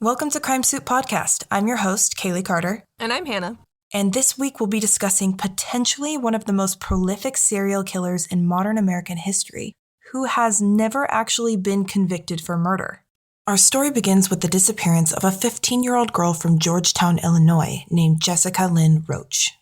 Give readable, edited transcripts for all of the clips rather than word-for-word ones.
Welcome to Crime Soup Podcast. I'm your host, Kaylee Carter. And I'm Hannah. And this week we'll be discussing potentially one of the most prolific serial killers in modern American history, who has never actually been convicted for murder. Our story begins with the disappearance of a 15-year-old girl from Georgetown, Illinois, named Jessica Lynn Roach.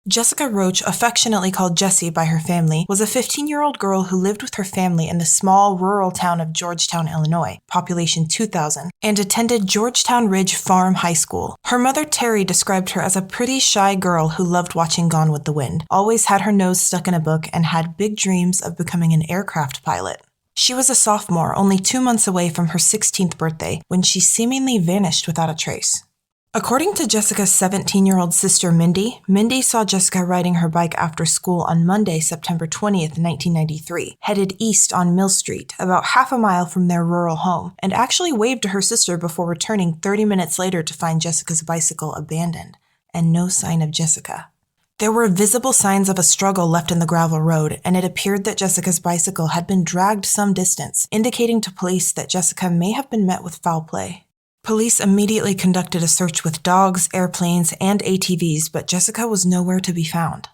Jessica Roach, affectionately called Jessie by her family, was a 15-year-old girl who lived with her family in the small rural town of Georgetown, Illinois, population 2,000, and attended Georgetown Ridge Farm High School. Her mother, Terry, described her as a pretty shy girl who loved watching Gone with the Wind, always had her nose stuck in a book, and had big dreams of becoming an aircraft pilot. She was a sophomore, only 2 months away from her 16th birthday, when she seemingly vanished without a trace. According to Jessica's 17-year-old sister, Mindy saw Jessica riding her bike after school on Monday, September 20th, 1993, headed east on Mill Street, about half a mile from their rural home, and actually waved to her sister before returning 30 minutes later to find Jessica's bicycle abandoned, and no sign of Jessica. There were visible signs of a struggle left in the gravel road, and it appeared that Jessica's bicycle had been dragged some distance, indicating to police that Jessica may have been met with foul play. Police immediately conducted a search with dogs, airplanes, and ATVs, but Jessica was nowhere to be found.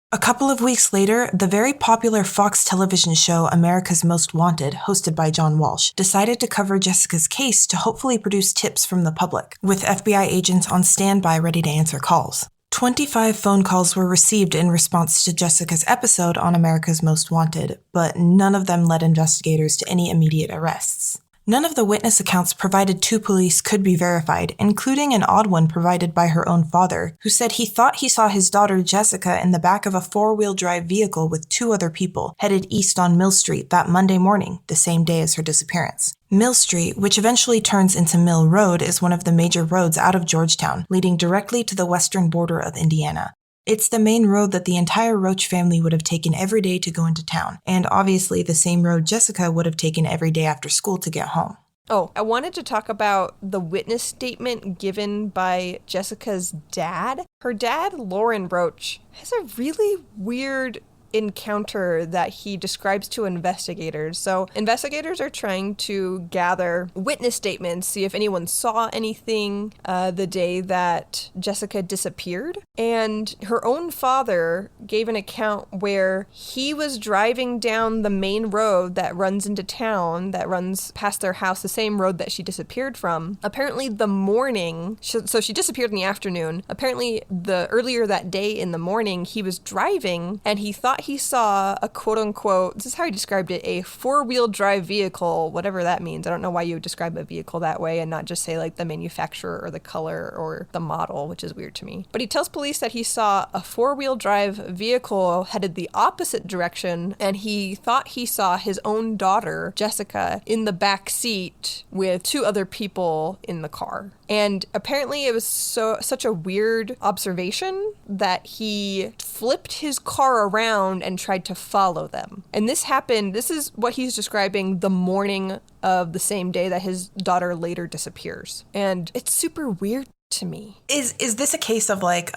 A couple of weeks later, the very popular Fox television show America's Most Wanted, hosted by John Walsh, decided to cover Jessica's case to hopefully produce tips from the public, with FBI agents on standby ready to answer calls. 25 phone calls were received in response to Jessica's episode on America's Most Wanted, but none of them led investigators to any immediate arrests. None of the witness accounts provided to police could be verified, including an odd one provided by her own father, who said he thought he saw his daughter Jessica in the back of a four-wheel drive vehicle with 2 other people, headed east on Mill Street that Monday morning, the same day as her disappearance. Mill Street, which eventually turns into Mill Road, is one of the major roads out of Georgetown, leading directly to the western border of Indiana. It's the main road that the entire Roach family would have taken every day to go into town, and obviously the same road Jessica would have taken every day after school to get home. Oh, I wanted to talk about the witness statement given by Jessica's dad. Her dad, Lauren Roach, has a really weird encounter that he describes to investigators. So investigators are trying to gather witness statements, see if anyone saw anything the day that Jessica disappeared. And her own father gave an account where he was driving down the main road that runs into town, that runs past their house, the same road that she disappeared from. Apparently the morning, so she disappeared in the afternoon. Apparently earlier that day in the morning, he was driving and he thought he saw a quote-unquote, this is how he described it, a four-wheel drive vehicle, whatever that means. I don't know why you would describe a vehicle that way and not just say like the manufacturer or the color or the model, which is weird to me. But he tells police that he saw a four-wheel drive vehicle headed the opposite direction, and he thought he saw his own daughter, Jessica, in the back seat with 2 other people in the car. And apparently it was such a weird observation that he flipped his car around and tried to follow them. And this is what he's describing the morning of the same day that his daughter later disappears. And it's super weird to me. Is this a case of like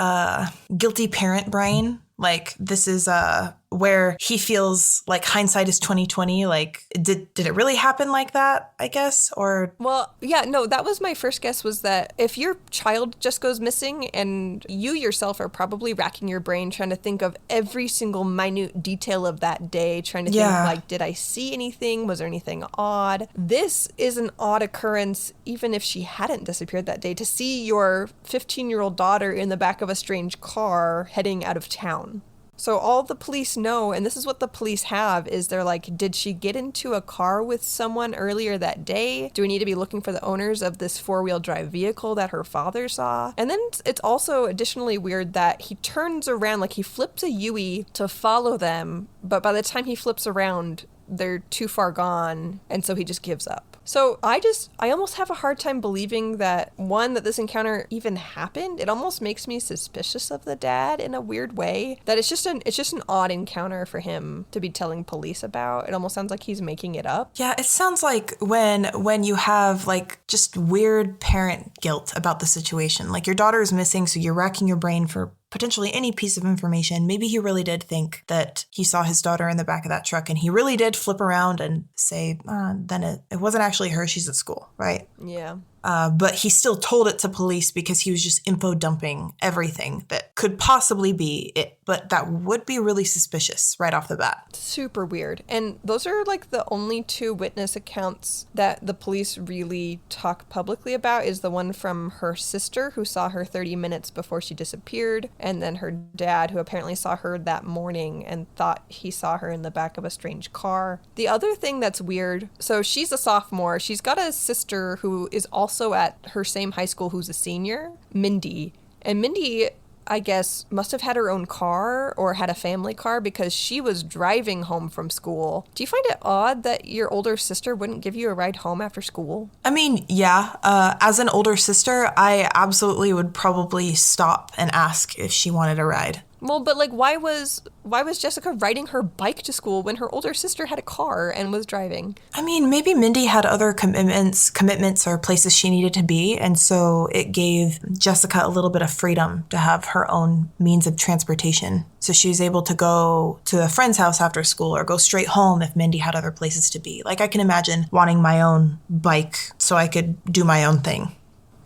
guilty parent brain? Like this is where he feels like hindsight is 20/20. Like did it really happen like that, I guess? Or well, yeah, no, that was my first guess, was that if your child just goes missing and you yourself are probably racking your brain trying to think of every single minute detail of that day, trying to think like, did I see anything? Was there anything odd? This is an odd occurrence, even if she hadn't disappeared that day, to see your 15-year-old daughter in the back of a strange car heading out of town. So all the police know, and this is what the police have, is they're like, did she get into a car with someone earlier that day? Do we need to be looking for the owners of this four-wheel drive vehicle that her father saw? And then it's also additionally weird that he turns around, like he flips a Yui to follow them, but by the time he flips around, they're too far gone, and so he just gives up. So I almost have a hard time believing that, one, that this encounter even happened. It almost makes me suspicious of the dad in a weird way. That it's just an odd encounter for him to be telling police about. It almost sounds like he's making it up. Yeah, it sounds like when you have like just weird parent guilt about the situation. Like your daughter is missing, so you're racking your brain for potentially any piece of information. Maybe he really did think that he saw his daughter in the back of that truck, and he really did flip around and say, then it wasn't actually her, she's at school, right? Yeah. But he still told it to police because he was just info dumping everything that could possibly be it. But that would be really suspicious right off the bat. Super weird. And those are like the only two witness accounts that the police really talk publicly about, is the one from her sister who saw her 30 minutes before she disappeared, and then her dad who apparently saw her that morning and thought he saw her in the back of a strange car. The other thing that's weird, so she's a sophomore. She's got a sister who is also at her same high school who's a senior, Mindy. And Mindy, I guess, must have had her own car or had a family car because she was driving home from school. Do you find it odd that your older sister wouldn't give you a ride home after school? I mean, yeah. As an older sister, I absolutely would probably stop and ask if she wanted a ride. Well, but like, why was Jessica riding her bike to school when her older sister had a car and was driving? I mean, maybe Mindy had other commitments or places she needed to be, and so it gave Jessica a little bit of freedom to have her own means of transportation. So she was able to go to a friend's house after school or go straight home if Mindy had other places to be. Like, I can imagine wanting my own bike so I could do my own thing.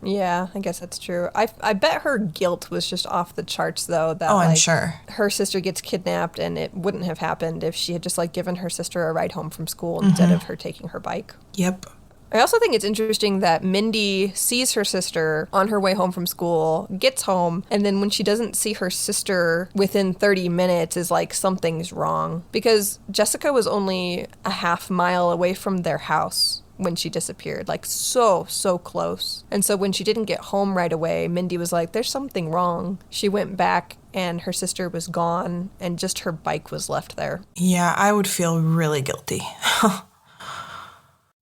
Yeah, I guess that's true. I bet her guilt was just off the charts, though. That, I'm sure. Her sister gets kidnapped, and it wouldn't have happened if she had just, like, given her sister a ride home from school instead of her taking her bike. Yep. I also think it's interesting that Mindy sees her sister on her way home from school, gets home, and then when she doesn't see her sister within 30 minutes is like, something's wrong. Because Jessica was only a half mile away from their house when she disappeared, like so close. And so when she didn't get home right away, Mindy was like, there's something wrong. She went back and her sister was gone and just her bike was left there. Yeah, I would feel really guilty.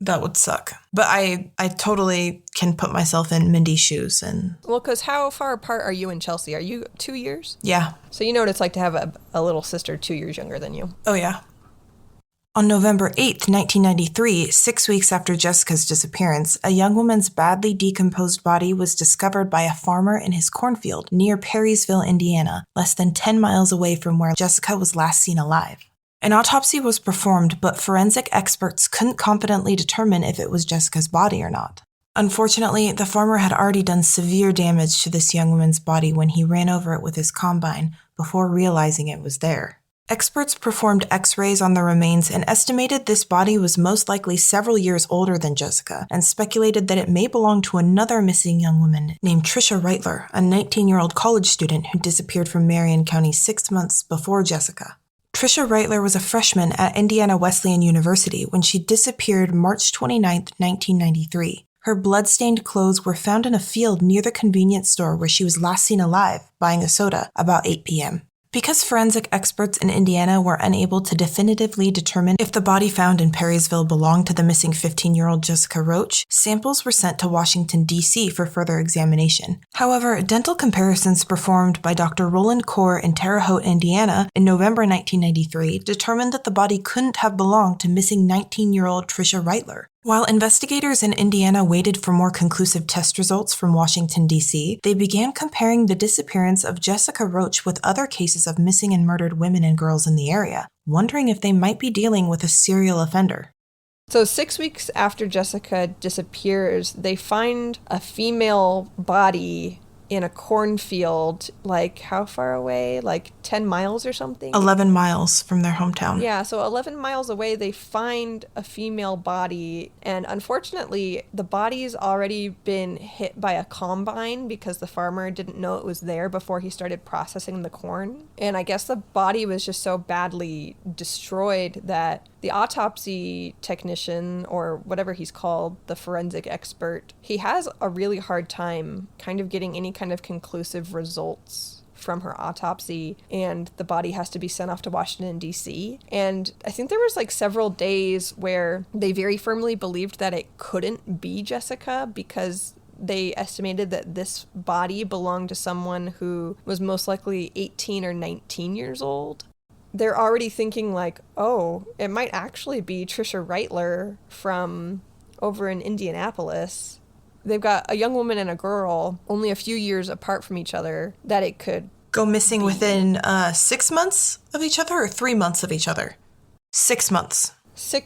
That would suck. But I totally can put myself in Mindy's shoes. And well, because how far apart are you and Chelsea? Are you 2 years? Yeah. So you know what it's like to have a little sister 2 years younger than you. Oh, yeah. On November 8th, 1993, 6 weeks after Jessica's disappearance, a young woman's badly decomposed body was discovered by a farmer in his cornfield near Perrysville, Indiana, less than 10 miles away from where Jessica was last seen alive. An autopsy was performed, but forensic experts couldn't confidently determine if it was Jessica's body or not. Unfortunately, the farmer had already done severe damage to this young woman's body when he ran over it with his combine before realizing it was there. Experts performed x-rays on the remains and estimated this body was most likely several years older than Jessica, and speculated that it may belong to another missing young woman named Trisha Reitler, a 19-year-old college student who disappeared from Marion County 6 months before Jessica. Trisha Reitler was a freshman at Indiana Wesleyan University when she disappeared March 29, 1993. Her blood-stained clothes were found in a field near the convenience store where she was last seen alive, buying a soda, about 8 p.m. Because forensic experts in Indiana were unable to definitively determine if the body found in Perrysville belonged to the missing 15-year-old Jessica Roach, samples were sent to Washington, D.C. for further examination. However, dental comparisons performed by Dr. Roland Kaur in Terre Haute, Indiana, in November 1993 determined that the body couldn't have belonged to missing 19-year-old Trisha Reitler. While investigators in Indiana waited for more conclusive test results from Washington, D.C., they began comparing the disappearance of Jessica Roach with other cases of missing and murdered women and girls in the area, wondering if they might be dealing with a serial offender. So 6 weeks after Jessica disappears, they find a female body in a cornfield, like how far away? Like 10 miles or something? 11 miles from their hometown. Yeah, so 11 miles away, they find a female body, and unfortunately, the body's already been hit by a combine because the farmer didn't know it was there before he started processing the corn. And I guess the body was just so badly destroyed that the autopsy technician, or whatever he's called, the forensic expert, he has a really hard time kind of getting any kind of conclusive results from her autopsy, and the body has to be sent off to Washington, D.C. And I think there was like several days where they very firmly believed that it couldn't be Jessica because they estimated that this body belonged to someone who was most likely 18 or 19 years old. They're already thinking like, oh, it might actually be Trisha Reitler from over in Indianapolis. They've got a young woman and a girl only a few years apart from each other that it could go missing within 6 months of each other or 3 months of each other? 6 months.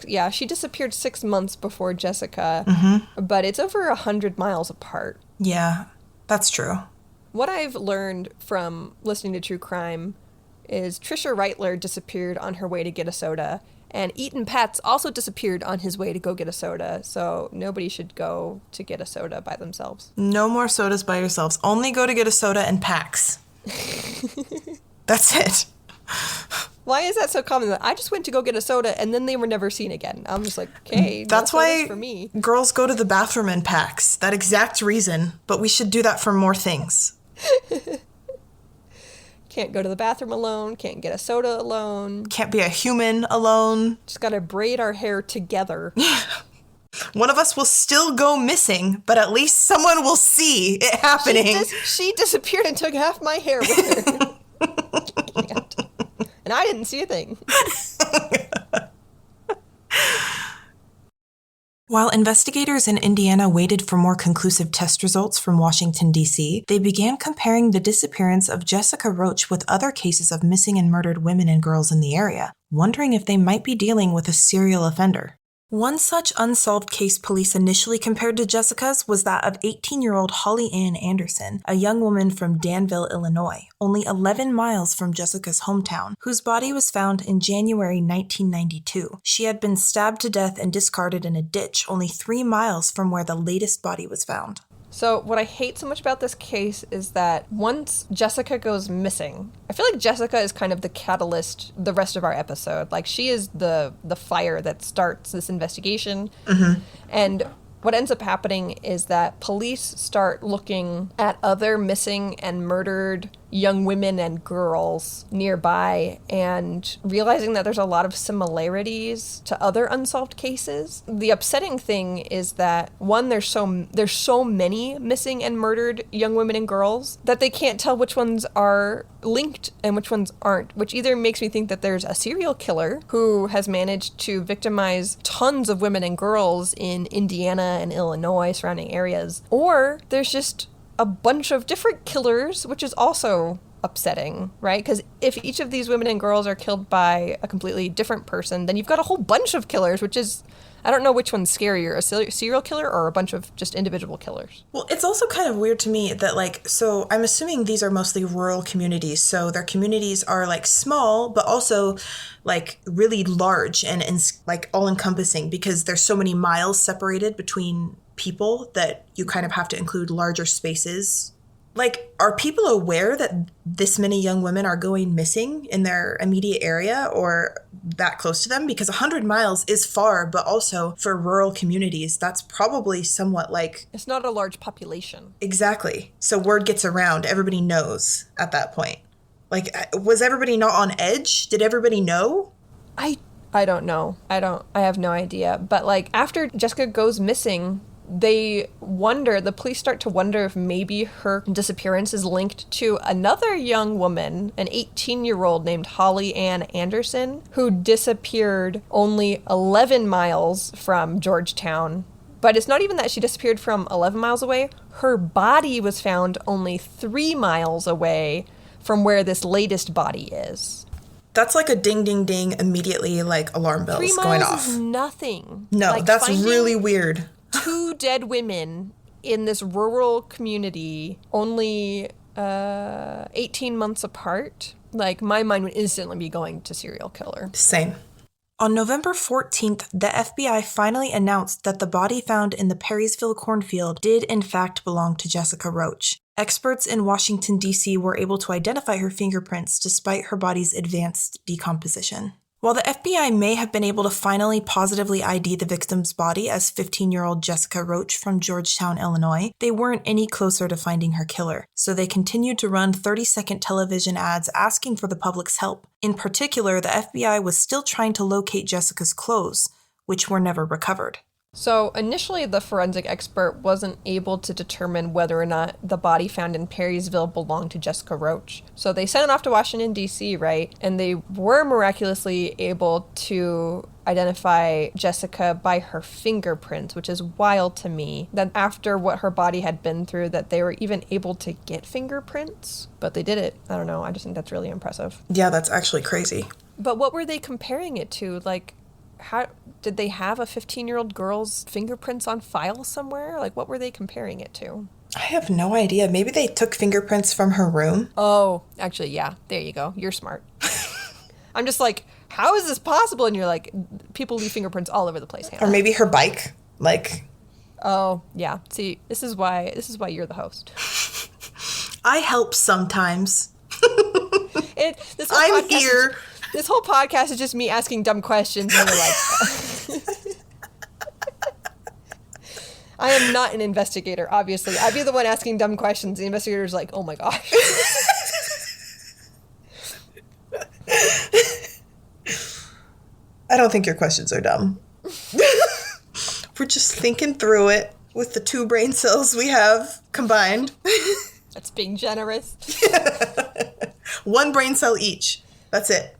Yeah, she disappeared 6 months before Jessica, but it's over 100 miles apart. Yeah, that's true. What I've learned from listening to true crime is Trisha Reitler disappeared on her way to get a soda, and Eaton Pats also disappeared on his way to go get a soda, so nobody should go to get a soda by themselves. No more sodas by yourselves. Only go to get a soda in packs. That's it. Why is that so common? I just went to go get a soda, and then they were never seen again. I'm just like, okay, that's no why for me. Girls go to the bathroom in packs. That exact reason. But we should do that for more things. Can't go to the bathroom alone, can't get a soda alone. Can't be a human alone. Just gotta braid our hair together. One of us will still go missing, but at least someone will see it happening. She disappeared and took half my hair with her. And I didn't see a thing. While investigators in Indiana waited for more conclusive test results from Washington, D.C., they began comparing the disappearance of Jessica Roach with other cases of missing and murdered women and girls in the area, wondering if they might be dealing with a serial offender. One such unsolved case police initially compared to Jessica's was that of 18-year-old Holly Ann Anderson, a young woman from Danville, Illinois, only 11 miles from Jessica's hometown, whose body was found in January 1992. She had been stabbed to death and discarded in a ditch only 3 miles from where the latest body was found. So what I hate so much about this case is that once Jessica goes missing, I feel like Jessica is kind of the catalyst the rest of our episode. Like, she is the fire that starts this investigation. And what ends up happening is that police start looking at other missing and murdered young women and girls nearby and realizing that there's a lot of similarities to other unsolved cases. The upsetting thing is that, one, there's so many missing and murdered young women and girls that they can't tell which ones are linked and which ones aren't, which either makes me think that there's a serial killer who has managed to victimize tons of women and girls in Indiana and Illinois, surrounding areas, or there's just a bunch of different killers, which is also upsetting, right? Because if each of these women and girls are killed by a completely different person, then you've got a whole bunch of killers, which is, I don't know which one's scarier, a serial killer or a bunch of just individual killers. Well, it's also kind of weird to me that, so I'm assuming these are mostly rural communities, so their communities are, small, but also, really large and all-encompassing because there's so many miles separated between people that you kind of have to include larger spaces. Are people aware that this many young women are going missing in their immediate area or that close to them? Because 100 miles is far, but also for rural communities, that's probably somewhat It's not a large population. Exactly. So word gets around. Everybody knows at that point. Was everybody not on edge? Did everybody know? I don't know. I have no idea. But after Jessica goes missing, the police start to wonder if maybe her disappearance is linked to another young woman, an 18-year-old named Holly Ann Anderson, who disappeared only 11 miles from Georgetown. But it's not even that she disappeared from 11 miles away. Her body was found only 3 miles away from where this latest body is. That's like a ding, ding, ding, immediately alarm bells going off. 3 miles is nothing. No, that's really weird. 2 dead women in this rural community, only 18 months apart, like, my mind would instantly be going to serial killer. Same. On November 14th, the FBI finally announced that the body found in the Perrysville cornfield did in fact belong to Jessica Roach. Experts in Washington, D.C. were able to identify her fingerprints despite her body's advanced decomposition. While the FBI may have been able to finally positively ID the victim's body as 15-year-old Jessica Roach from Georgetown, Illinois, they weren't any closer to finding her killer, so they continued to run 30-second television ads asking for the public's help. In particular, the FBI was still trying to locate Jessica's clothes, which were never recovered. So initially, the forensic expert wasn't able to determine whether or not the body found in Perrysville belonged to Jessica Roach. So they sent it off to Washington, D.C., right? And they were miraculously able to identify Jessica by her fingerprints, which is wild to me, that after what her body had been through, that they were even able to get fingerprints. But they did it. I don't know. I just think that's really impressive. Yeah, that's actually crazy. But what were they comparing it to? Like, how did they have a 15-year-old girl's fingerprints on file somewhere? Like, what were they comparing it to? I have no idea. Maybe they took fingerprints from her room. Oh, actually, yeah. There you go. You're smart. I'm just like, how is this possible? And you're like, people leave fingerprints all over the place, Hannah. Or maybe her bike. Like, oh, yeah. See, this is why you're the host. I help sometimes. I'm here. This whole podcast is just me asking dumb questions, and you're like, I am not an investigator, obviously. I'd be the one asking dumb questions. The investigator's like, oh my gosh. I don't think your questions are dumb. We're just thinking through it with the 2 brain cells we have combined. That's being generous. 1 brain cell each. That's it.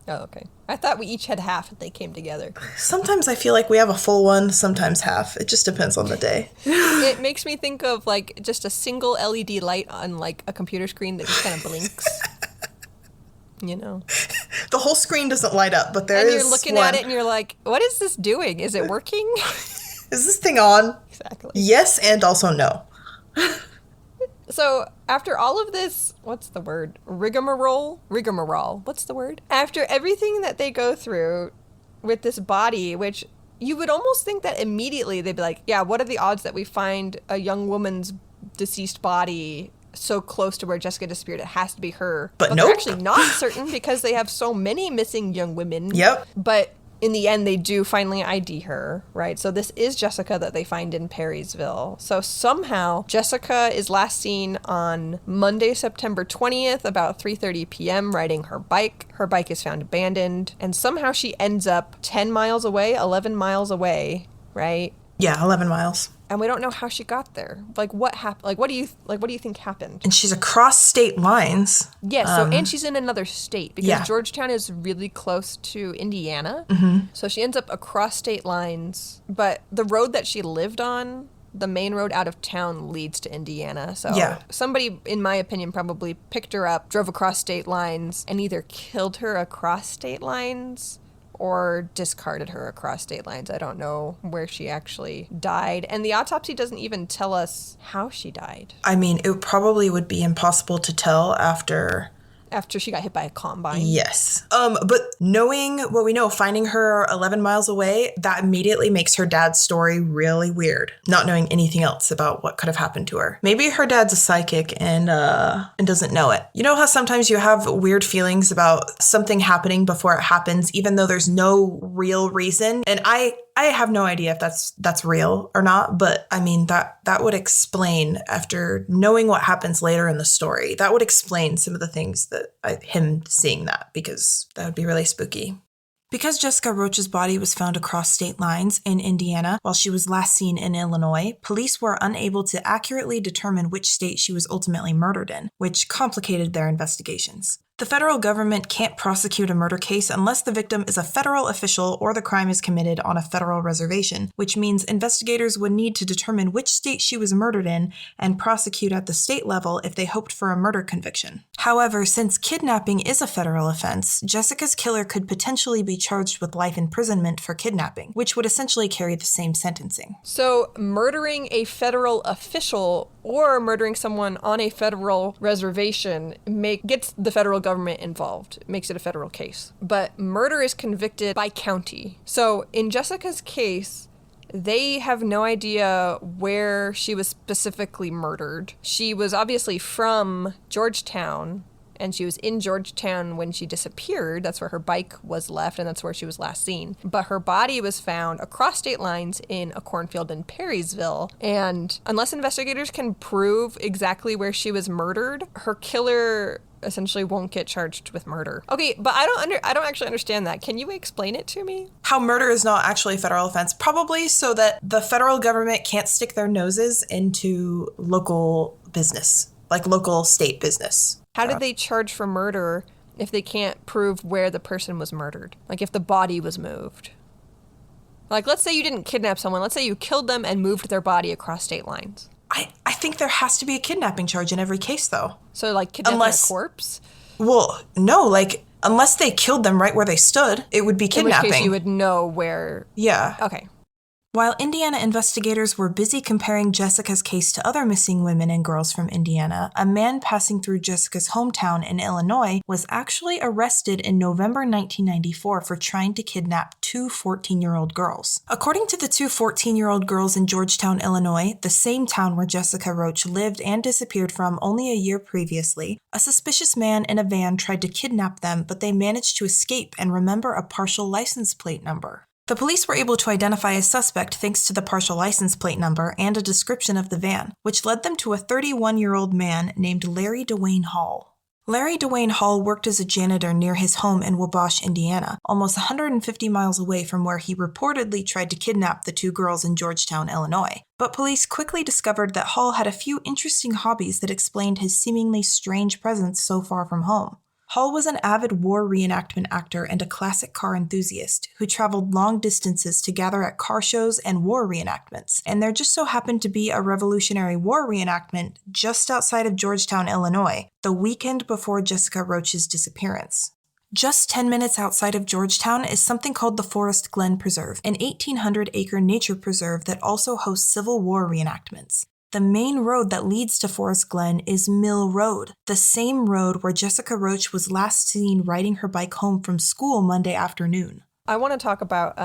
Oh, okay. I thought we each had half if they came together. Sometimes I feel like we have a full one, sometimes half. It just depends on the day. It makes me think of, like, just a single LED light on, like, a computer screen that just kind of blinks. You know? The whole screen doesn't light up, but there is one. And you're looking at it and you're like, what is this doing? Is it working? Is this thing on? Exactly. Yes, and also no. So after all of this, what's the word? Rigmarole? What's the word? After everything that they go through with this body, which you would almost think that immediately they'd be like, yeah, what are the odds that we find a young woman's deceased body so close to where Jessica disappeared? It has to be her. But nope. They're actually not certain because they have so many missing young women. Yep. But in the end, they do finally ID her, right? So this is Jessica that they find in Perrysville. So somehow, Jessica is last seen on Monday, September 20th, about 3:30 p.m., riding her bike. Her bike is found abandoned. And somehow she ends up 10 miles away, 11 miles away, right? Yeah, 11 miles. And we don't know how she got there. Like, what happened? Like, what do you think happened? And she's across state lines. Yeah, and she's in another state because Georgetown is really close to Indiana. Mm-hmm. So she ends up across state lines. But the road that she lived on, the main road out of town, leads to Indiana. So somebody, in my opinion, probably picked her up, drove across state lines, and either killed her across state lines or discarded her across state lines. I don't know where she actually died. And the autopsy doesn't even tell us how she died. I mean, it probably would be impossible to tell after she got hit by a combine. Yes. But knowing what we know, finding her 11 miles away, that immediately makes her dad's story really weird. Not knowing anything else about what could have happened to her. Maybe her dad's a psychic and doesn't know it. You know how sometimes you have weird feelings about something happening before it happens, even though there's no real reason? And I have no idea if that's real or not, but I mean, that would explain, after knowing what happens later in the story, that would explain some of the things that him seeing that, because that would be really spooky. Because Jessica Roach's body was found across state lines in Indiana while she was last seen in Illinois, police were unable to accurately determine which state she was ultimately murdered in, which complicated their investigations. The federal government can't prosecute a murder case unless the victim is a federal official or the crime is committed on a federal reservation, which means investigators would need to determine which state she was murdered in and prosecute at the state level if they hoped for a murder conviction. However, since kidnapping is a federal offense, Jessica's killer could potentially be charged with life imprisonment for kidnapping, which would essentially carry the same sentencing. So murdering a federal official or murdering someone on a federal reservation gets the federal government involved. It makes it a federal case. But murder is convicted by county. So in Jessica's case, they have no idea where she was specifically murdered. She was obviously from Georgetown, and she was in Georgetown when she disappeared. That's where her bike was left, and that's where she was last seen. But her body was found across state lines in a cornfield in Perrysville. And unless investigators can prove exactly where she was murdered, her killer essentially won't get charged with murder. Okay, but I don't actually understand that. Can you explain it to me? How murder is not actually a federal offense? Probably so that the federal government can't stick their noses into local business, like local state business. How did they charge for murder if they can't prove where the person was murdered? Like if the body was moved? Like let's say you didn't kidnap someone. Let's say you killed them and moved their body across state lines. I think there has to be a kidnapping charge in every case, though. So like kidnapping a corpse? Well, no, like unless they killed them right where they stood, it would be kidnapping. In which case you would know where... Yeah. Okay. While Indiana investigators were busy comparing Jessica's case to other missing women and girls from Indiana, a man passing through Jessica's hometown in Illinois was actually arrested in November 1994 for trying to kidnap two 14-year-old girls. According to the two 14-year-old girls in Georgetown, Illinois, the same town where Jessica Roach lived and disappeared from only a year previously, a suspicious man in a van tried to kidnap them, but they managed to escape and remember a partial license plate number. The police were able to identify a suspect thanks to the partial license plate number and a description of the van, which led them to a 31-year-old man named Larry Dwayne Hall. Larry Dwayne Hall worked as a janitor near his home in Wabash, Indiana, almost 150 miles away from where he reportedly tried to kidnap the two girls in Georgetown, Illinois. But police quickly discovered that Hall had a few interesting hobbies that explained his seemingly strange presence so far from home. Hall was an avid war reenactment actor and a classic car enthusiast who traveled long distances to gather at car shows and war reenactments, and there just so happened to be a Revolutionary War reenactment just outside of Georgetown, Illinois, the weekend before Jessica Roach's disappearance. Just 10 minutes outside of Georgetown is something called the Forest Glen Preserve, an 1,800-acre nature preserve that also hosts Civil War reenactments. The main road that leads to Forest Glen is Mill Road, the same road where Jessica Roach was last seen riding her bike home from school Monday afternoon. I want to talk about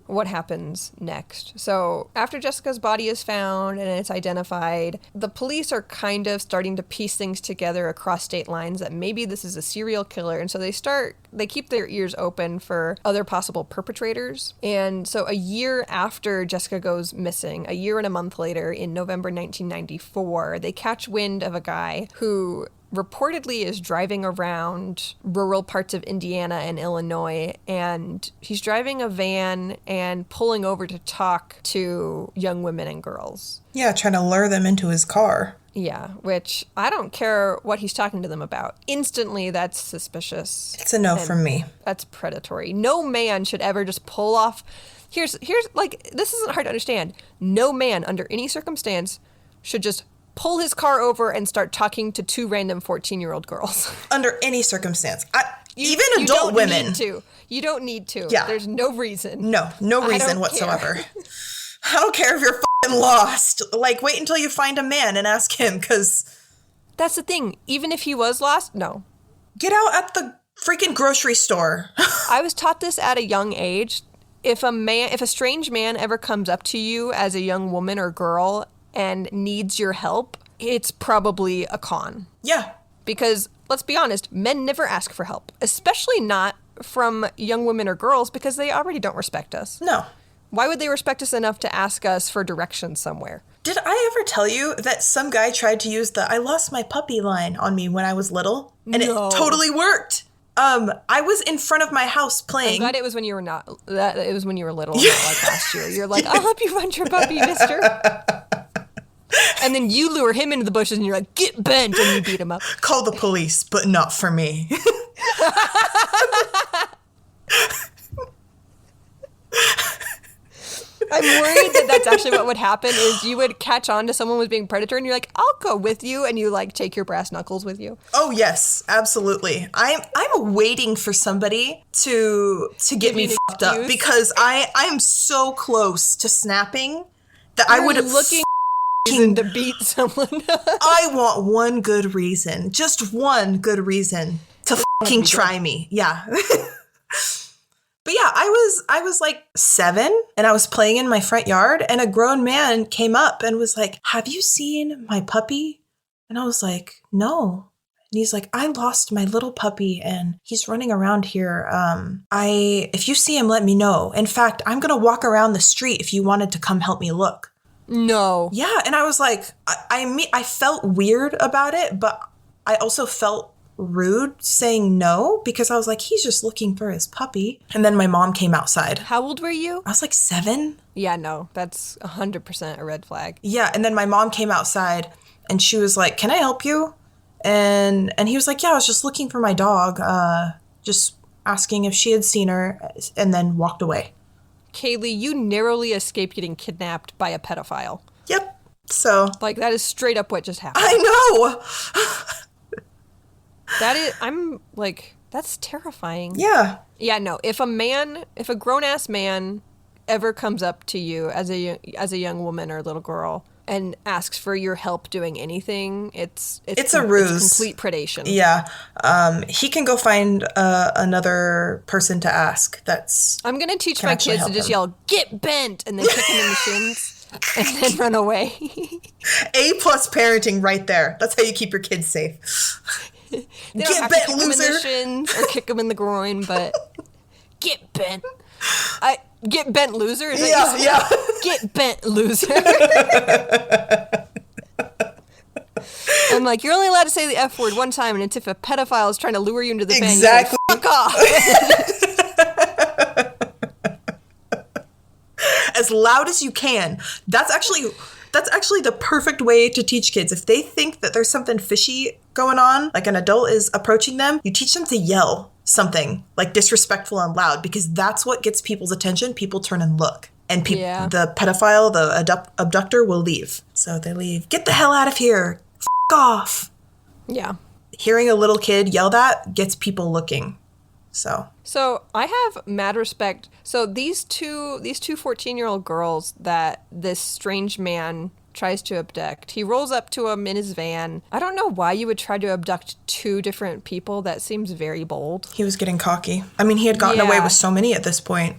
what happens next. So after Jessica's body is found and it's identified, the police are kind of starting to piece things together across state lines that maybe this is a serial killer. And so they keep their ears open for other possible perpetrators. And so a year after Jessica goes missing, a year and a month later, in November 1994, they catch wind of a guy who reportedly is driving around rural parts of Indiana and Illinois, and he's driving a van and pulling over to talk to young women and girls. Yeah, trying to lure them into his car. Yeah, which I don't care what he's talking to them about. Instantly, that's suspicious. It's a no from me. That's predatory. No man should ever just pull off. Here's like, this isn't hard to understand. No man under any circumstance should just pull his car over and start talking to two random 14-year-old girls. Under any circumstance. Even adult women. You don't need to. Yeah. There's no reason. No reason whatsoever. I don't care if you're f***ing lost. Like, wait until you find a man and ask him, because... That's the thing. Even if he was lost, no. Get out at the freaking grocery store. I was taught this at a young age. If a strange man ever comes up to you as a young woman or girl and needs your help, it's probably a con. Yeah. Because, let's be honest, men never ask for help, especially not from young women or girls, because they already don't respect us. No. Why would they respect us enough to ask us for directions somewhere? Did I ever tell you that some guy tried to use the "I lost my puppy" line on me when I was little? And It totally worked. I was in front of my house playing. I'm glad it was when you were it was when you were little, not like last year. You're like, I'll help you find your puppy, mister. And then you lure him into the bushes and you're like, get bent, and you beat him up. Call the police, but not for me. I'm worried that that's actually what would happen is you would catch on to someone was being predator and you're like, I'll go with you. And you like take your brass knuckles with you. Oh, yes, absolutely. I'm waiting for somebody to get me fucked up because I'm so close to snapping that I would have looking to beat someone. I want one good reason, just one good reason to fucking try me. Yeah. But yeah, I was like 7 and I was playing in my front yard and a grown man came up and was like, "Have you seen my puppy?" And I was like, "No." And he's like, "I lost my little puppy and he's running around here. If you see him, let me know. In fact, I'm going to walk around the street if you wanted to come help me look." No. Yeah. And I was like, I felt weird about it, but I also felt rude saying no because I was like, he's just looking for his puppy. And then my mom came outside. How old were you? I was like 7. Yeah, no, that's 100% a red flag. Yeah. And then my mom came outside and she was like, "Can I help you?" And he was like, "Yeah, I was just looking for my dog, just asking if she had seen her," and then walked away. Kaylee, you narrowly escaped getting kidnapped by a pedophile. Yep. So. Like, that is straight up what just happened. I know. I'm like, that's terrifying. Yeah. Yeah, no, if a grown-ass man ever comes up to you as a young woman or little girl and asks for your help doing anything, it's a ruse. It's complete predation. Yeah. He can go find another person to ask. I'm going to teach my kids to just yell, "Get bent," and then kick him in the shins and then run away. A+ parenting right there. That's how you keep your kids safe. Get bent, loser. Him in the shins or kick him in the groin, but get bent. Get bent, loser? Is that yeah. Get bent, loser. I'm like, you're only allowed to say the F word one time, and it's if a pedophile is trying to lure you into the bang. Exactly. Fuck off. As loud as you can. That's actually the perfect way to teach kids. If they think that there's something fishy going on, like an adult is approaching them, you teach them to yell something like disrespectful and loud because that's what gets people's attention. People turn and look. And the pedophile, the abductor will leave. So they leave. "Get the hell out of here. F*** off." Yeah. Hearing a little kid yell that gets people looking. So I have mad respect. So these two 14-year-old girls that this strange man tries to abduct, he rolls up to them in his van. I don't know why you would try to abduct 2 different people. That seems very bold. He was getting cocky. I mean, he had gotten away with so many at this point,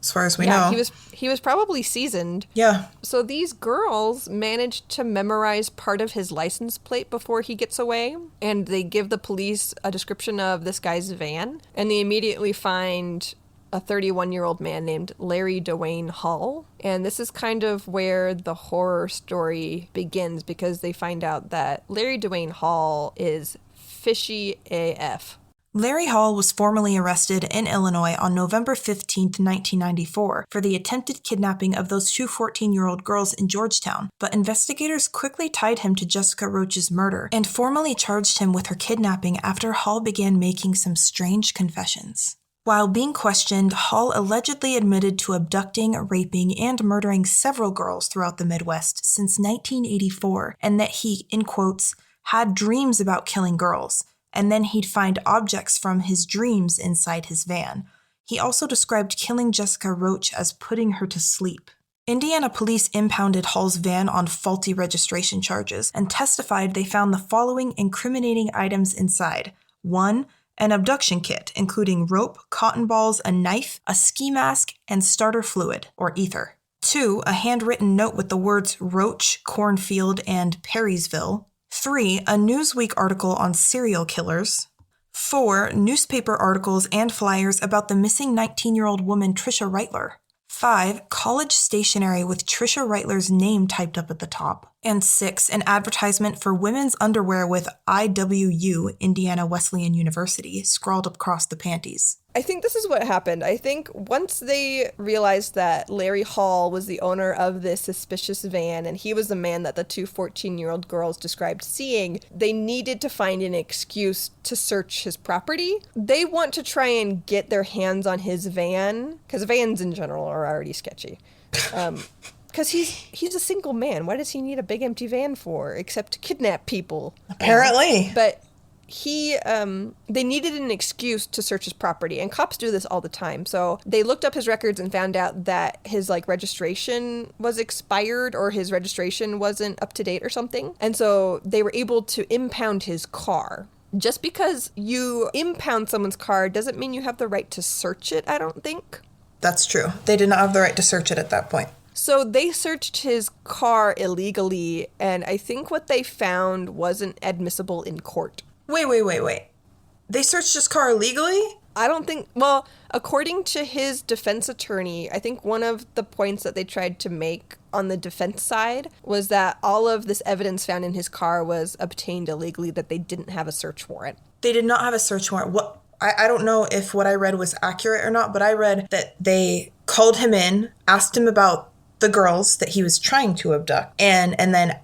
as far as we know. He was probably seasoned. Yeah. So these girls managed to memorize part of his license plate before he gets away, and they give the police a description of this guy's van, and they immediately find a 31-year-old man named Larry Dwayne Hall. And this is kind of where the horror story begins because they find out that Larry Dwayne Hall is fishy AF. Larry Hall was formally arrested in Illinois on November 15, 1994, for the attempted kidnapping of those 2 14-year-old girls in Georgetown, but investigators quickly tied him to Jessica Roach's murder and formally charged him with her kidnapping after Hall began making some strange confessions. While being questioned, Hall allegedly admitted to abducting, raping, and murdering several girls throughout the Midwest since 1984, and that he, in quotes, had dreams about killing girls, and then he'd find objects from his dreams inside his van. He also described killing Jessica Roach as putting her to sleep. Indiana police impounded Hall's van on faulty registration charges and testified they found the following incriminating items inside. 1. An abduction kit, including rope, cotton balls, a knife, a ski mask, and starter fluid, or ether. 2. A handwritten note with the words Roach, Cornfield, and Perrysville. 3. A Newsweek article on serial killers. 4. Newspaper articles and flyers about the missing 19-year-old woman Trisha Reitler. 5. College stationery with Trisha Reitler's name typed up at the top. And 6, an advertisement for women's underwear with IWU, Indiana Wesleyan University, scrawled across the panties. I think this is what happened. I think once they realized that Larry Hall was the owner of this suspicious van and he was the man that the two 14-year-old girls described seeing, they needed to find an excuse to search his property. They want to try and get their hands on his van, because vans in general are already sketchy. Because he's a single man. What does he need a big empty van for, except to kidnap people? Apparently. But they needed an excuse to search his property, and cops do this all the time. So they looked up his records and found out that his registration was expired, or his registration wasn't up to date or something. And so they were able to impound his car. Just because you impound someone's car doesn't mean you have the right to search it, I don't think. That's true. They did not have the right to search it at that point. So they searched his car illegally, and I think what they found wasn't admissible in court. Wait. They searched his car illegally? I don't think, well, according to his defense attorney, I think one of the points that they tried to make on the defense side was that all of this evidence found in his car was obtained illegally, that they didn't have a search warrant. They did not have a search warrant. I don't know if what I read was accurate or not, but I read that they called him in, asked him about the girls that he was trying to abduct, and then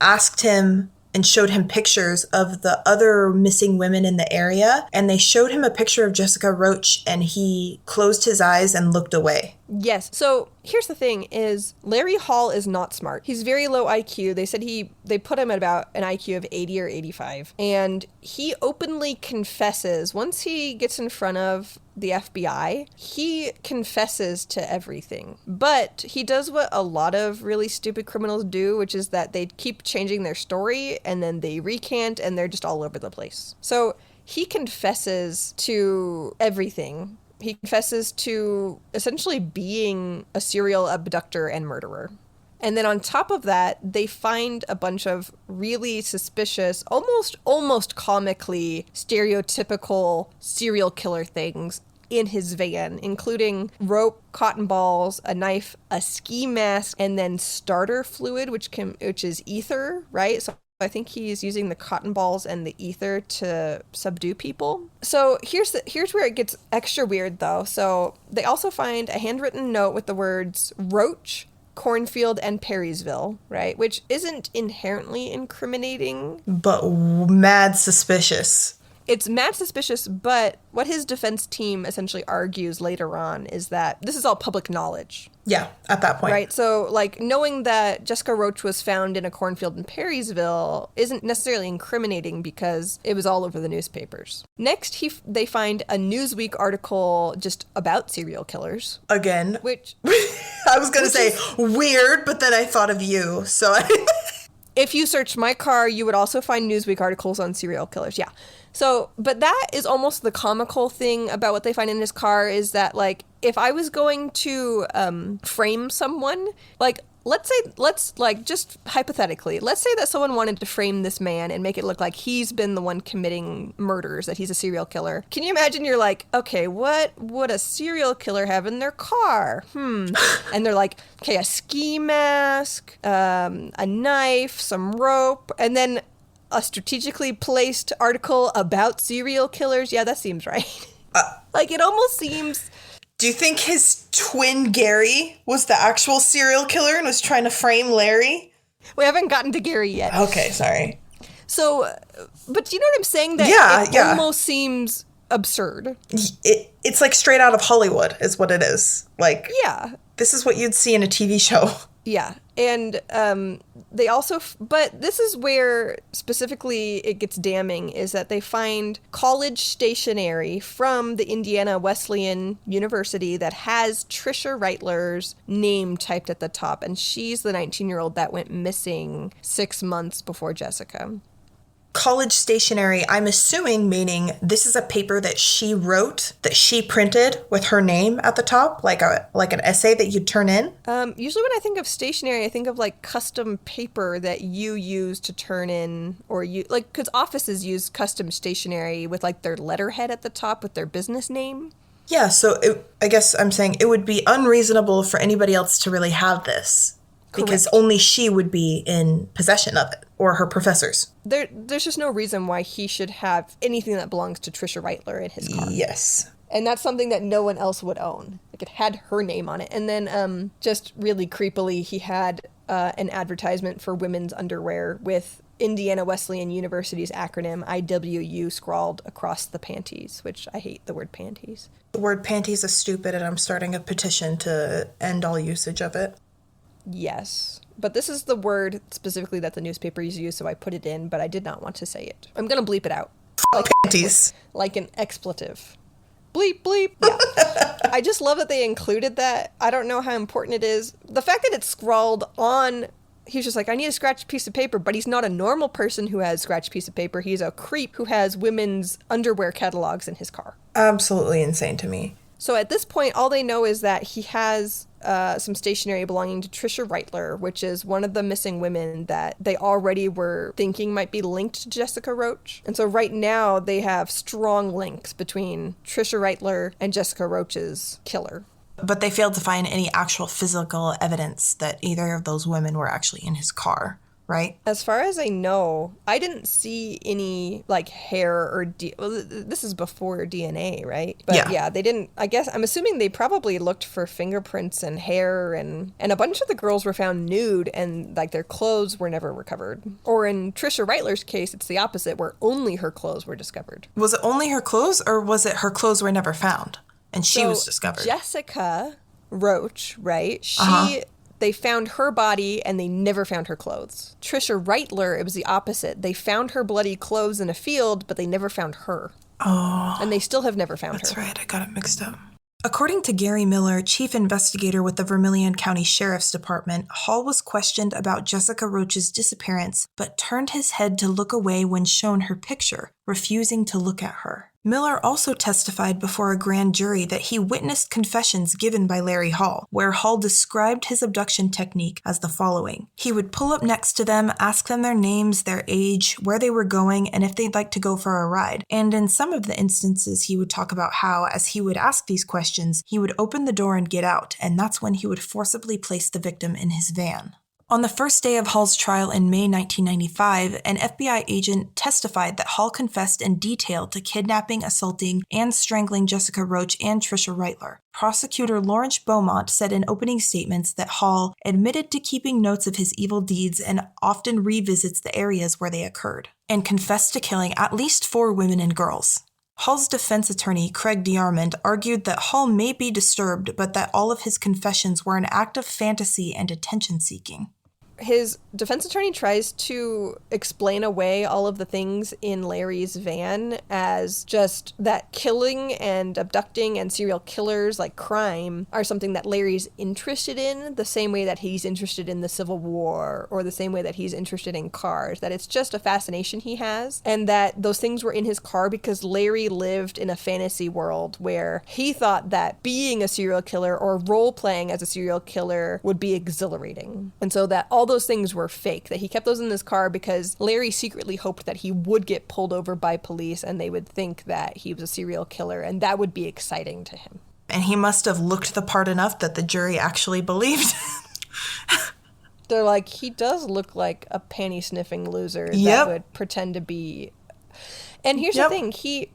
asked him and showed him pictures of the other missing women in the area. And they showed him a picture of Jessica Roach, and he closed his eyes and looked away. Yes. So here's the thing is Larry Hall is not smart. He's very low IQ. They said they put him at about an IQ of 80 or 85. And he openly confesses, once he gets in front of the FBI, he confesses to everything. But he does what a lot of really stupid criminals do, which is that they keep changing their story and then they recant and they're just all over the place. So he confesses to everything. He confesses to essentially being a serial abductor and murderer. And then on top of that, they find a bunch of really suspicious, almost comically stereotypical serial killer things in his van, including rope, cotton balls, a knife, a ski mask, and then starter fluid, which is ether, right? So I think he's using the cotton balls and the ether to subdue people. So here's where it gets extra weird, though. So they also find a handwritten note with the words Roach, Cornfield, and Perrysville, right? Which isn't inherently incriminating. But mad suspicious. It's mad suspicious, but what his defense team essentially argues later on is that this is all public knowledge. Yeah, at that point. Right, so, knowing that Jessica Roach was found in a cornfield in Perrysville isn't necessarily incriminating because it was all over the newspapers. Next, they find a Newsweek article just about serial killers. Again. Which... I was going to say weird, but then I thought of you, so If you search my car, you would also find Newsweek articles on serial killers, yeah. So, but that is almost the comical thing about what they find in his car is that, if I was going to frame someone, just hypothetically, let's say that someone wanted to frame this man and make it look like he's been the one committing murders, that he's a serial killer. Can you imagine you're like, okay, what would a serial killer have in their car? And they're like, okay, a ski mask, a knife, some rope, and then a strategically placed article about serial killers. Yeah, that seems right. It almost seems... Do you think his twin Gary was the actual serial killer and was trying to frame Larry? We haven't gotten to Gary yet. Okay, sorry. So, but do you know what I'm saying? That it almost seems absurd. It's like straight out of Hollywood is what it is. Yeah. This is what you'd see in a TV show. Yeah. And they also, but this is where specifically it gets damning, is that they find college stationery from the Indiana Wesleyan University that has Trisha Reitler's name typed at the top. And she's the 19-year-old that went missing 6 months before Jessica. College stationery, I'm assuming, meaning this is a paper that she wrote, that she printed with her name at the top, like an essay that you'd turn in? Usually when I think of stationery, I think of custom paper that you use to turn in, or you because offices use custom stationery with their letterhead at the top with their business name. Yeah, so I guess I'm saying it would be unreasonable for anybody else to really have this. Because Correct. only she would be in possession of it, or her professors. There's just no reason why he should have anything that belongs to Trisha Reitler in his car. Yes. And that's something that no one else would own. Like, it had her name on it. And then just really creepily, he had an advertisement for women's underwear with Indiana Wesleyan University's acronym IWU scrawled across the panties, which I hate the word panties. The word panties is stupid, and I'm starting a petition to end all usage of it. Yes. But this is the word specifically that the newspapers use, so I put it in, but I did not want to say it. I'm going to bleep it out. Like Panties. Like an expletive. Bleep, bleep. Yeah. I just love that they included that. I don't know how important it is. The fact that it's scrawled on... He was just like, I need a scratched piece of paper, but he's not a normal person who has scratched piece of paper. He's a creep who has women's underwear catalogs in his car. Absolutely insane to me. So at this point, all they know is that he has some stationery belonging to Trisha Reitler, which is one of the missing women that they already were thinking might be linked to Jessica Roach. And so right now, they have strong links between Trisha Reitler and Jessica Roach's killer. But they failed to find any actual physical evidence that either of those women were actually in his car, right? As far as I know, I didn't see any, like, hair or... this is before DNA, right? But yeah, they didn't... I guess, I'm assuming they probably looked for fingerprints and hair, and a bunch of the girls were found nude, and, like, their clothes were never recovered. Or in Trisha Reitler's case, it's the opposite, where only her clothes were discovered. Was it only her clothes, or was it her clothes were never found? And she was discovered. Jessica Roach, right? They found her body and they never found her clothes. Trisha Reitler, it was the opposite. They found her bloody clothes in a field, but they never found her. Oh. And they still have never found her. That's right. I got it mixed up. According to Gary Miller, chief investigator with the Vermilion County Sheriff's Department, Hall was questioned about Jessica Roach's disappearance, but turned his head to look away when shown her picture, refusing to look at her. Miller also testified before a grand jury that he witnessed confessions given by Larry Hall, where Hall described his abduction technique as the following. He would pull up next to them, ask them their names, their age, where they were going, and if they'd like to go for a ride. And in some of the instances, he would talk about how, as he would ask these questions, he would open the door and get out, and that's when he would forcibly place the victim in his van. On the first day of Hall's trial in May 1995, an FBI agent testified that Hall confessed in detail to kidnapping, assaulting, and strangling Jessica Roach and Trisha Reitler. Prosecutor Lawrence Beaumont said in opening statements that Hall admitted to keeping notes of his evil deeds and often revisits the areas where they occurred, and confessed to killing at least 4 women and girls. Hall's defense attorney, Craig DeArmond, argued that Hall may be disturbed, but that all of his confessions were an act of fantasy and attention-seeking. His defense attorney tries to explain away all of the things in Larry's van as just that killing and abducting and serial killers, like crime, are something that Larry's interested in, the same way that he's interested in the Civil War, or the same way that he's interested in cars, that it's just a fascination he has, and that those things were in his car because Larry lived in a fantasy world where he thought that being a serial killer or role-playing as a serial killer would be exhilarating. And so that all those things were fake, that he kept those in his car because Larry secretly hoped that he would get pulled over by police and they would think that he was a serial killer, and that would be exciting to him. And he must have looked the part enough that the jury actually believed. They're like, he does look like a panty-sniffing loser that would pretend to be... And here's the thing,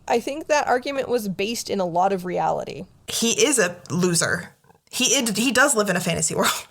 I think that argument was based in a lot of reality. He is a loser. He does live in a fantasy world.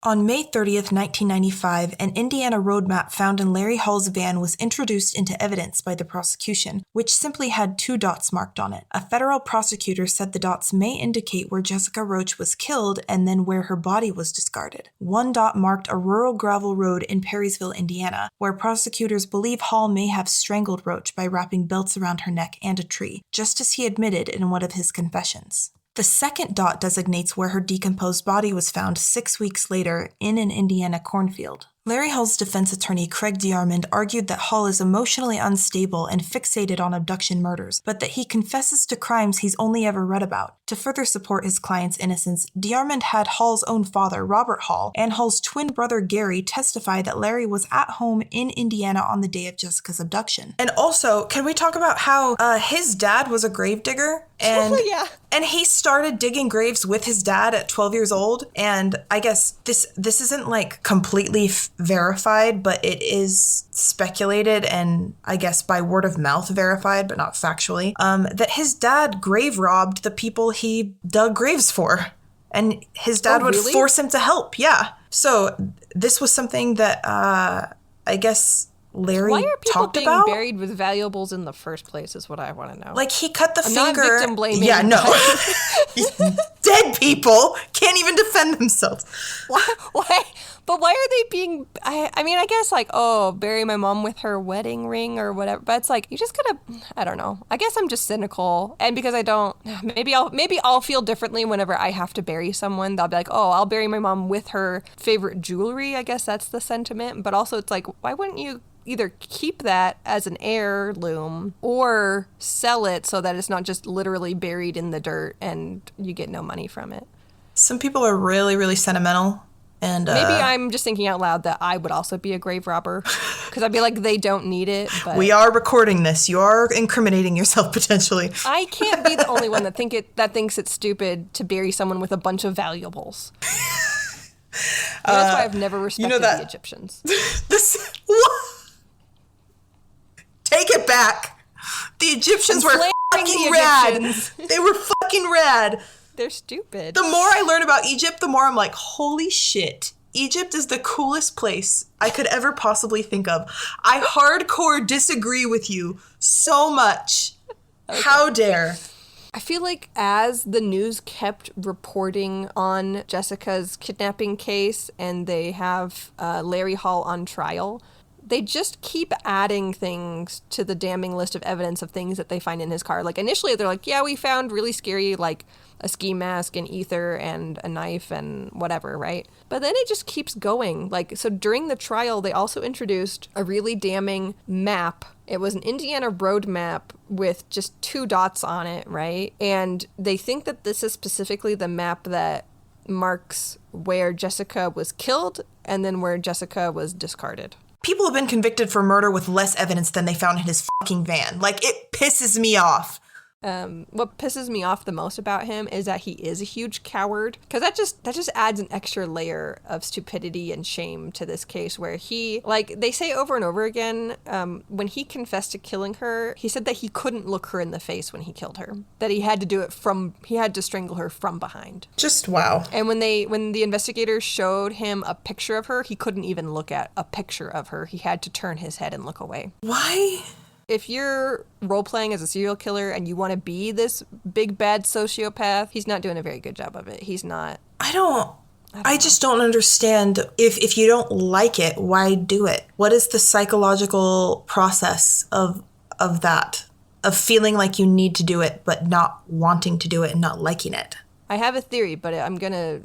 On May 30th, 1995, an Indiana road map found in Larry Hall's van was introduced into evidence by the prosecution, which simply had 2 dots marked on it. A federal prosecutor said the dots may indicate where Jessica Roach was killed and then where her body was discarded. 1 dot marked a rural gravel road in Perrysville, Indiana, where prosecutors believe Hall may have strangled Roach by wrapping belts around her neck and a tree, just as he admitted in one of his confessions. The 2nd dot designates where her decomposed body was found 6 weeks later in an Indiana cornfield. Larry Hall's defense attorney, Craig DeArmond, argued that Hall is emotionally unstable and fixated on abduction murders, but that he confesses to crimes he's only ever read about. To further support his client's innocence, DeArmond had Hall's own father, Robert Hall, and Hall's twin brother, Gary, testify that Larry was at home in Indiana on the day of Jessica's abduction. And also, can we talk about how his dad was a gravedigger? And yeah. And he started digging graves with his dad at 12 years old. And I guess this isn't like completely verified, but it is speculated and I guess by word of mouth verified, but not factually, that his dad grave robbed the people he dug graves for. And his dad would force him to help. Yeah. So this was something that I guess Larry talked about. Why are people being buried with valuables in the first place is what I want to know. Like he cut the finger. Not victim blaming. Yeah, no. Dead people can't even defend themselves. Why? But why are they being, I mean, I guess like, oh, bury my mom with her wedding ring or whatever. But it's like, you just gotta, I don't know. I guess I'm just cynical. And because I don't, maybe I'll feel differently whenever I have to bury someone. They'll be like, oh, I'll bury my mom with her favorite jewelry. I guess that's the sentiment. But also it's like, why wouldn't you either keep that as an heirloom or sell it so that it's not just literally buried in the dirt and you get no money from it? Some people are really, really sentimental. And maybe I'm just thinking out loud that I would also be a grave robber because I'd be like, they don't need it. But we are recording this. You are incriminating yourself potentially. I can't be the only one that thinks it's stupid to bury someone with a bunch of valuables. That's why I've never respected the Egyptians. Take it back. The Egyptians were fucking rad. They were fucking rad. They're stupid. The more I learn about Egypt, the more I'm like, holy shit. Egypt is the coolest place I could ever possibly think of. I hardcore disagree with you so much. Okay. How dare. I feel like as the news kept reporting on Jessica's kidnapping case and they have Larry Hall on trial, they just keep adding things to the damning list of evidence of things that they find in his car. Like initially they're like, yeah, we found really scary, like a ski mask and ether and a knife and whatever, right? But then it just keeps going. Like, so during the trial, they also introduced a really damning map. It was an Indiana road map with just 2 dots on it, right? And they think that this is specifically the map that marks where Jessica was killed and then where Jessica was discarded. People have been convicted for murder with less evidence than they found in his fucking van. Like, it pisses me off. What pisses me off the most about him is that he is a huge coward, because that just adds an extra layer of stupidity and shame to this case, where he, like they say over and over again, when he confessed to killing her, he said that he couldn't look her in the face when he killed her, that he had to strangle her from behind. Just wow. And when the investigators showed him a picture of her, he couldn't even look at a picture of her. He had to turn his head and look away. Why? If you're role-playing as a serial killer and you want to be this big, bad sociopath, he's not doing a very good job of it. He's not. I just don't understand. If you don't like it, why do it? What is the psychological process of that? Of feeling like you need to do it, but not wanting to do it and not liking it? I have a theory, but I'm going to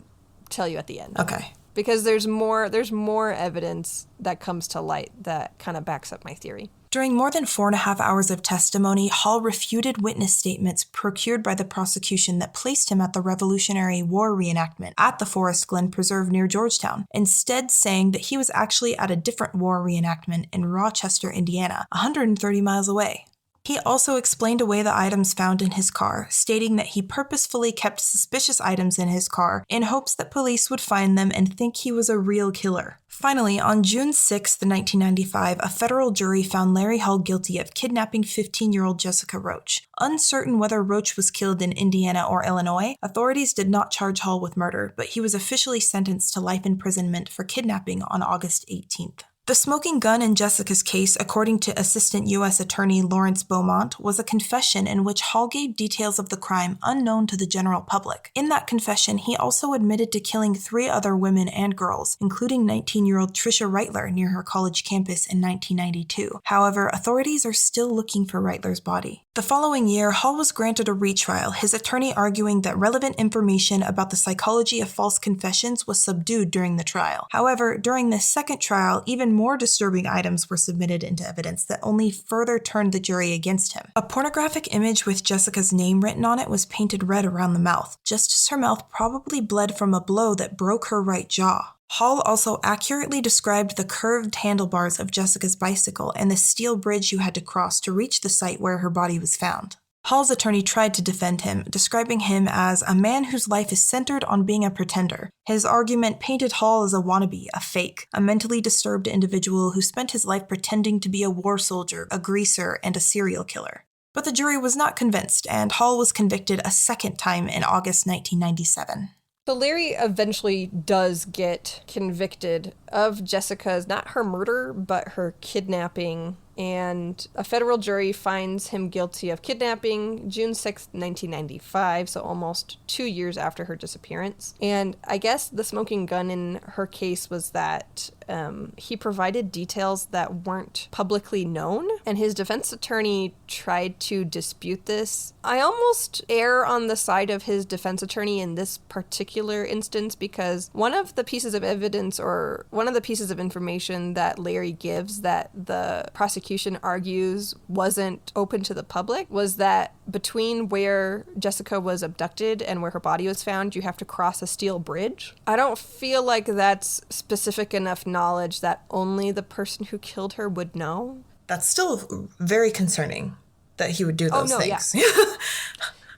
tell you at the end. Okay. Because there's more evidence that comes to light that kind of backs up my theory. During more than 4.5 hours of testimony, Hall refuted witness statements procured by the prosecution that placed him at the Revolutionary War reenactment at the Forest Glen Preserve near Georgetown, instead saying that he was actually at a different war reenactment in Rochester, Indiana, 130 miles away. He also explained away the items found in his car, stating that he purposefully kept suspicious items in his car in hopes that police would find them and think he was a real killer. Finally, on June 6, 1995, a federal jury found Larry Hall guilty of kidnapping 15-year-old Jessica Roach. Uncertain whether Roach was killed in Indiana or Illinois, authorities did not charge Hall with murder, but he was officially sentenced to life imprisonment for kidnapping on August 18th. The smoking gun in Jessica's case, according to Assistant U.S. Attorney Lawrence Beaumont, was a confession in which Hall gave details of the crime unknown to the general public. In that confession, he also admitted to killing 3 other women and girls, including 19-year-old Tricia Reitler near her college campus in 1992. However, authorities are still looking for Reitler's body. The following year, Hall was granted a retrial, his attorney arguing that relevant information about the psychology of false confessions was subdued during the trial. However, during this second trial, even more disturbing items were submitted into evidence that only further turned the jury against him. A pornographic image with Jessica's name written on it was painted red around the mouth, just as her mouth probably bled from a blow that broke her right jaw. Hall also accurately described the curved handlebars of Jessica's bicycle and the steel bridge you had to cross to reach the site where her body was found. Hall's attorney tried to defend him, describing him as a man whose life is centered on being a pretender. His argument painted Hall as a wannabe, a fake, a mentally disturbed individual who spent his life pretending to be a war soldier, a greaser, and a serial killer. But the jury was not convinced, and Hall was convicted a second time in August 1997. So Larry eventually does get convicted of Jessica's, not her murder, but her kidnapping. And a federal jury finds him guilty of kidnapping June 6th, 1995, so almost 2 years after her disappearance. And I guess the smoking gun in her case was that he provided details that weren't publicly known, and his defense attorney tried to dispute this. I almost err on the side of his defense attorney in this particular instance because one of the pieces of evidence or one of the pieces of information that Larry gives that the prosecution argues wasn't open to the public was that between where Jessica was abducted and where her body was found, you have to cross a steel bridge. I don't feel like that's specific enough knowledge that only the person who killed her would know. That's still very concerning that he would do those things. Yeah.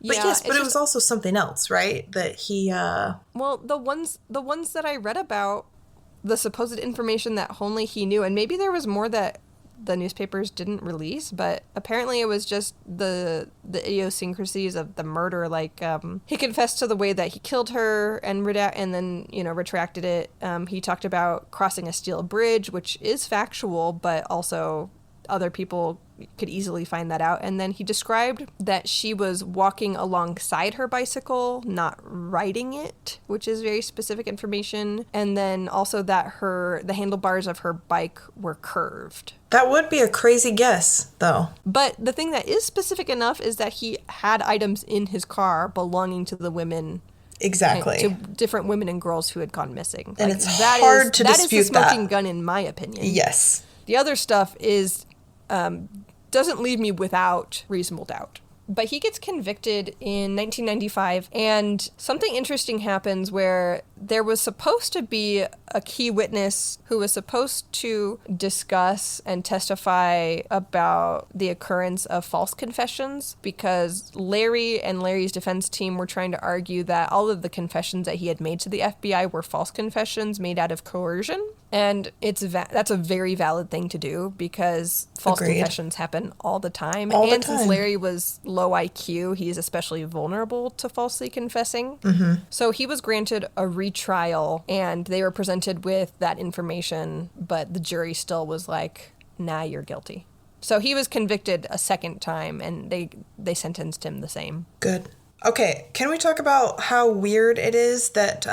But Yeah, yes, but it was also something else, right? That he Well, the ones that I read about, the supposed information that only he knew, and maybe there was more that the newspapers didn't release, but apparently it was just the idiosyncrasies of the murder. Like he confessed to the way that he killed her and then retracted it. He talked about crossing a steel bridge, which is factual, but also other people could easily find that out. And then he described that she was walking alongside her bicycle, not riding it, which is very specific information. And then also that the handlebars of her bike were curved. That would be a crazy guess, though. But the thing that is specific enough is that he had items in his car belonging to the women. Exactly. To different women and girls who had gone missing. And it's hard to dispute that. That is the smoking gun, in my opinion. Yes. The other stuff is doesn't leave me without reasonable doubt. But he gets convicted in 1995, and something interesting happens where there was supposed to be a key witness who was supposed to discuss and testify about the occurrence of false confessions, because Larry and Larry's defense team were trying to argue that all of the confessions that he had made to the FBI were false confessions made out of coercion. And that's a very valid thing to do because false confessions happen all the time. Since Larry was low IQ, he's especially vulnerable to falsely confessing. Mm-hmm. So he was granted a retrial, and they were presented with that information, but the jury still was like, nah, you're guilty. So he was convicted a second time, and they sentenced him the same. Good. Okay, can we talk about how weird it is that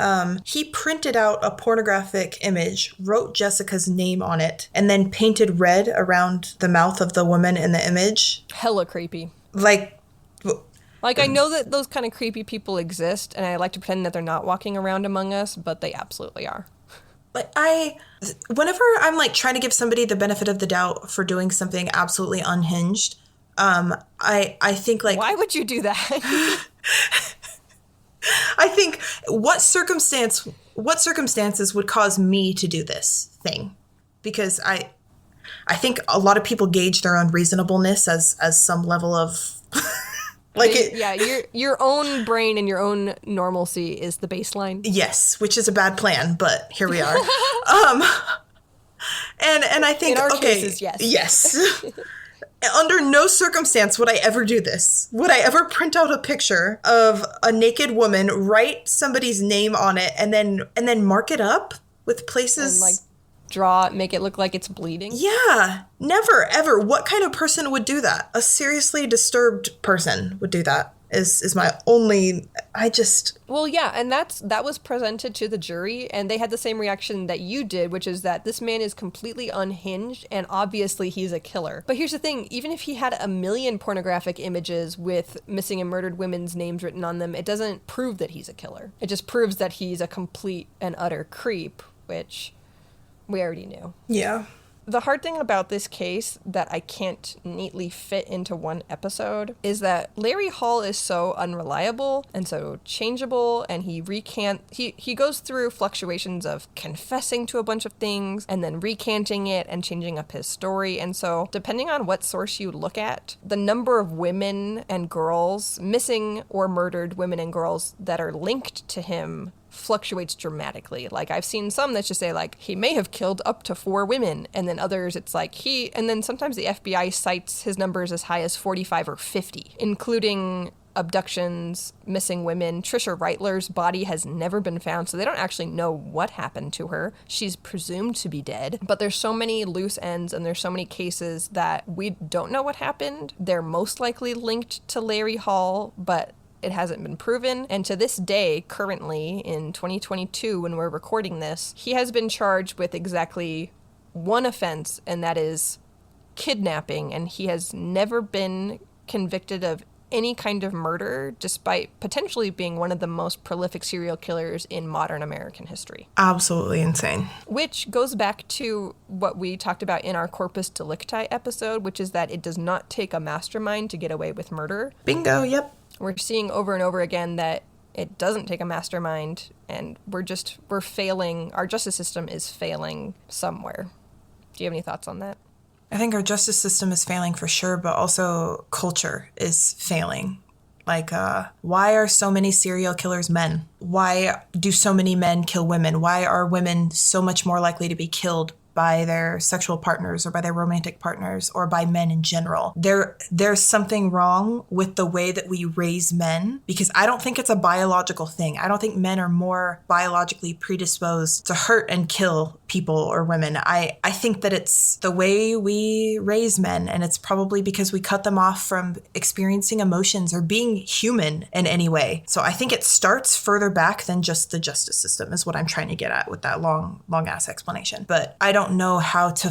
he printed out a pornographic image, wrote Jessica's name on it, and then painted red around the mouth of the woman in the image? Hella creepy. Like, I know that those kind of creepy people exist, and I like to pretend that they're not walking around among us, but they absolutely are. Like, whenever I'm like trying to give somebody the benefit of the doubt for doing something absolutely unhinged, I think like... Why would you do that? I think what circumstances would cause me to do this thing? Because I think a lot of people gauge their own reasonableness as some level of your own brain and your own normalcy is the baseline. Yes, which is a bad plan, but here we are. And I think in our cases, yes. Yes. Under no circumstance would I ever do this. Would I ever print out a picture of a naked woman, write somebody's name on it, and then mark it up with places... And make it look like it's bleeding? Yeah. Never, ever. What kind of person would do that? A seriously disturbed person would do that. Is my only... Well, yeah, and that was presented to the jury, and they had the same reaction that you did, which is that this man is completely unhinged, and obviously he's a killer. But here's the thing, even if he had 1 million pornographic images with missing and murdered women's names written on them, it doesn't prove that he's a killer. It just proves that he's a complete and utter creep, which we already knew. Yeah. The hard thing about this case that I can't neatly fit into one episode is that Larry Hall is so unreliable and so changeable, and he goes through fluctuations of confessing to a bunch of things and then recanting it and changing up his story. And so depending on what source you look at, the number of women and girls, missing or murdered women and girls that are linked to him fluctuates dramatically. Like, I've seen some that just say, like, he may have killed up to 4 women, and then others it's like and then sometimes the FBI cites his numbers as high as 45 or 50, including abductions, missing women. Trisha Reitler's body has never been found, so they don't actually know what happened to her. She's presumed to be dead, but there's so many loose ends and there's so many cases that we don't know what happened. They're most likely linked to Larry Hall, but it hasn't been proven. And to this day, currently in 2022, when we're recording this, he has been charged with exactly one offense, and that is kidnapping. And he has never been convicted of any kind of murder, despite potentially being one of the most prolific serial killers in modern American history. Absolutely insane. Which goes back to what we talked about in our Corpus Delicti episode, which is that it does not take a mastermind to get away with murder. Bingo, yep. We're seeing over and over again that it doesn't take a mastermind, and we're failing. Our justice system is failing somewhere. Do you have any thoughts on that? I think our justice system is failing for sure, but also culture is failing. Like, why are so many serial killers men? Why do so many men kill women? Why are women so much more likely to be killed by their sexual partners or by their romantic partners or by men in general? There's something wrong with the way that we raise men, because I don't think it's a biological thing. I don't think men are more biologically predisposed to hurt and kill people or women. I think that it's the way we raise men, and it's probably because we cut them off from experiencing emotions or being human in any way. So I think it starts further back than just the justice system is what I'm trying to get at with that long ass explanation. But I don't know how to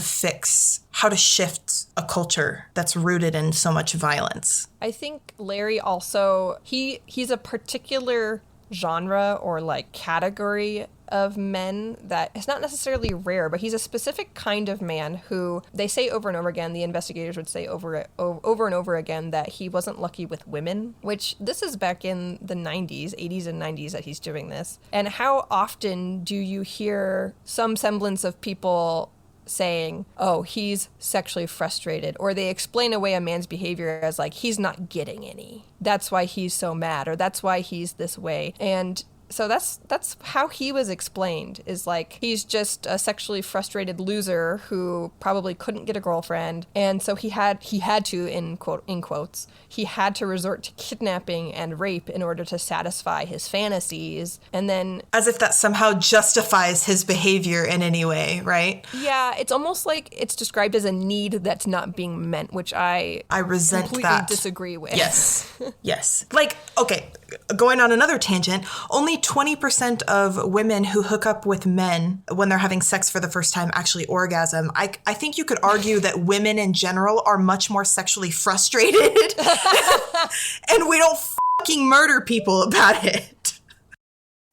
shift a culture that's rooted in so much violence. I think Larry also, he's a particular genre or like category of men that is not necessarily rare, but he's a specific kind of man who they say over and over again, the investigators would say over and over again, that he wasn't lucky with women, which this is back in the 90s, 80s and 90s that he's doing this. And how often do you hear some semblance of people saying, oh, he's sexually frustrated, or they explain away a man's behavior as like, he's not getting any. That's why he's so mad, or that's why he's this way. And so that's how he was explained, is like, he's just a sexually frustrated loser who probably couldn't get a girlfriend, and so he had to, in quotes, he had to resort to kidnapping and rape in order to satisfy his fantasies. And then, as if that somehow justifies his behavior in any way, right? Yeah, it's almost like it's described as a need that's not being met, which I resent completely disagree with. Yes. Like, okay, going on another tangent, only 20% of women who hook up with men when they're having sex for the first time actually orgasm. I think you could argue that women in general are much more sexually frustrated and we don't fucking murder people about it.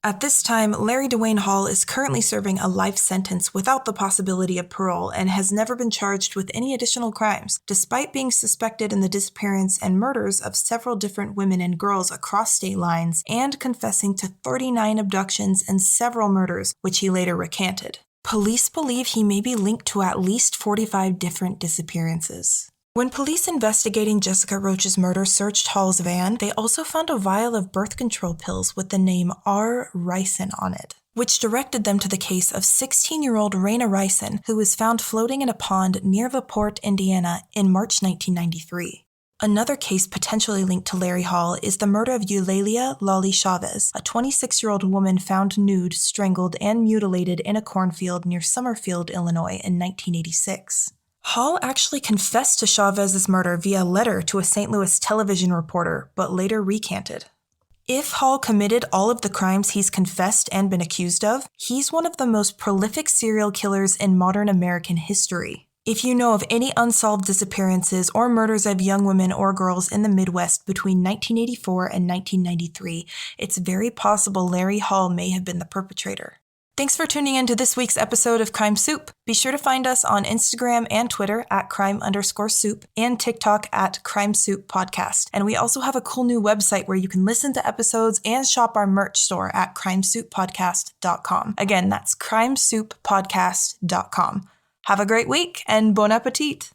At this time, Larry Dwayne Hall is currently serving a life sentence without the possibility of parole and has never been charged with any additional crimes, despite being suspected in the disappearance and murders of several different women and girls across state lines and confessing to 39 abductions and several murders, which he later recanted. Police believe he may be linked to at least 45 different disappearances. When police investigating Jessica Roach's murder searched Hall's van, they also found a vial of birth control pills with the name R. Ricin on it, which directed them to the case of 16-year-old Raina Ricin, who was found floating in a pond near LaPorte, Indiana in March 1993. Another case potentially linked to Larry Hall is the murder of Eulalia Lolly Chavez, a 26-year-old woman found nude, strangled, and mutilated in a cornfield near Summerfield, Illinois in 1986. Hall actually confessed to Chavez's murder via letter to a St. Louis television reporter, but later recanted. If Hall committed all of the crimes he's confessed and been accused of, he's one of the most prolific serial killers in modern American history. If you know of any unsolved disappearances or murders of young women or girls in the Midwest between 1984 and 1993, it's very possible Larry Hall may have been the perpetrator. Thanks for tuning in to this week's episode of Crime Soup. Be sure to find us on Instagram and Twitter at crime_soup and TikTok at Crime Soup Podcast. And we also have a cool new website where you can listen to episodes and shop our merch store at crimesouppodcast.com. Again, that's crimesouppodcast.com. Have a great week and bon appetit!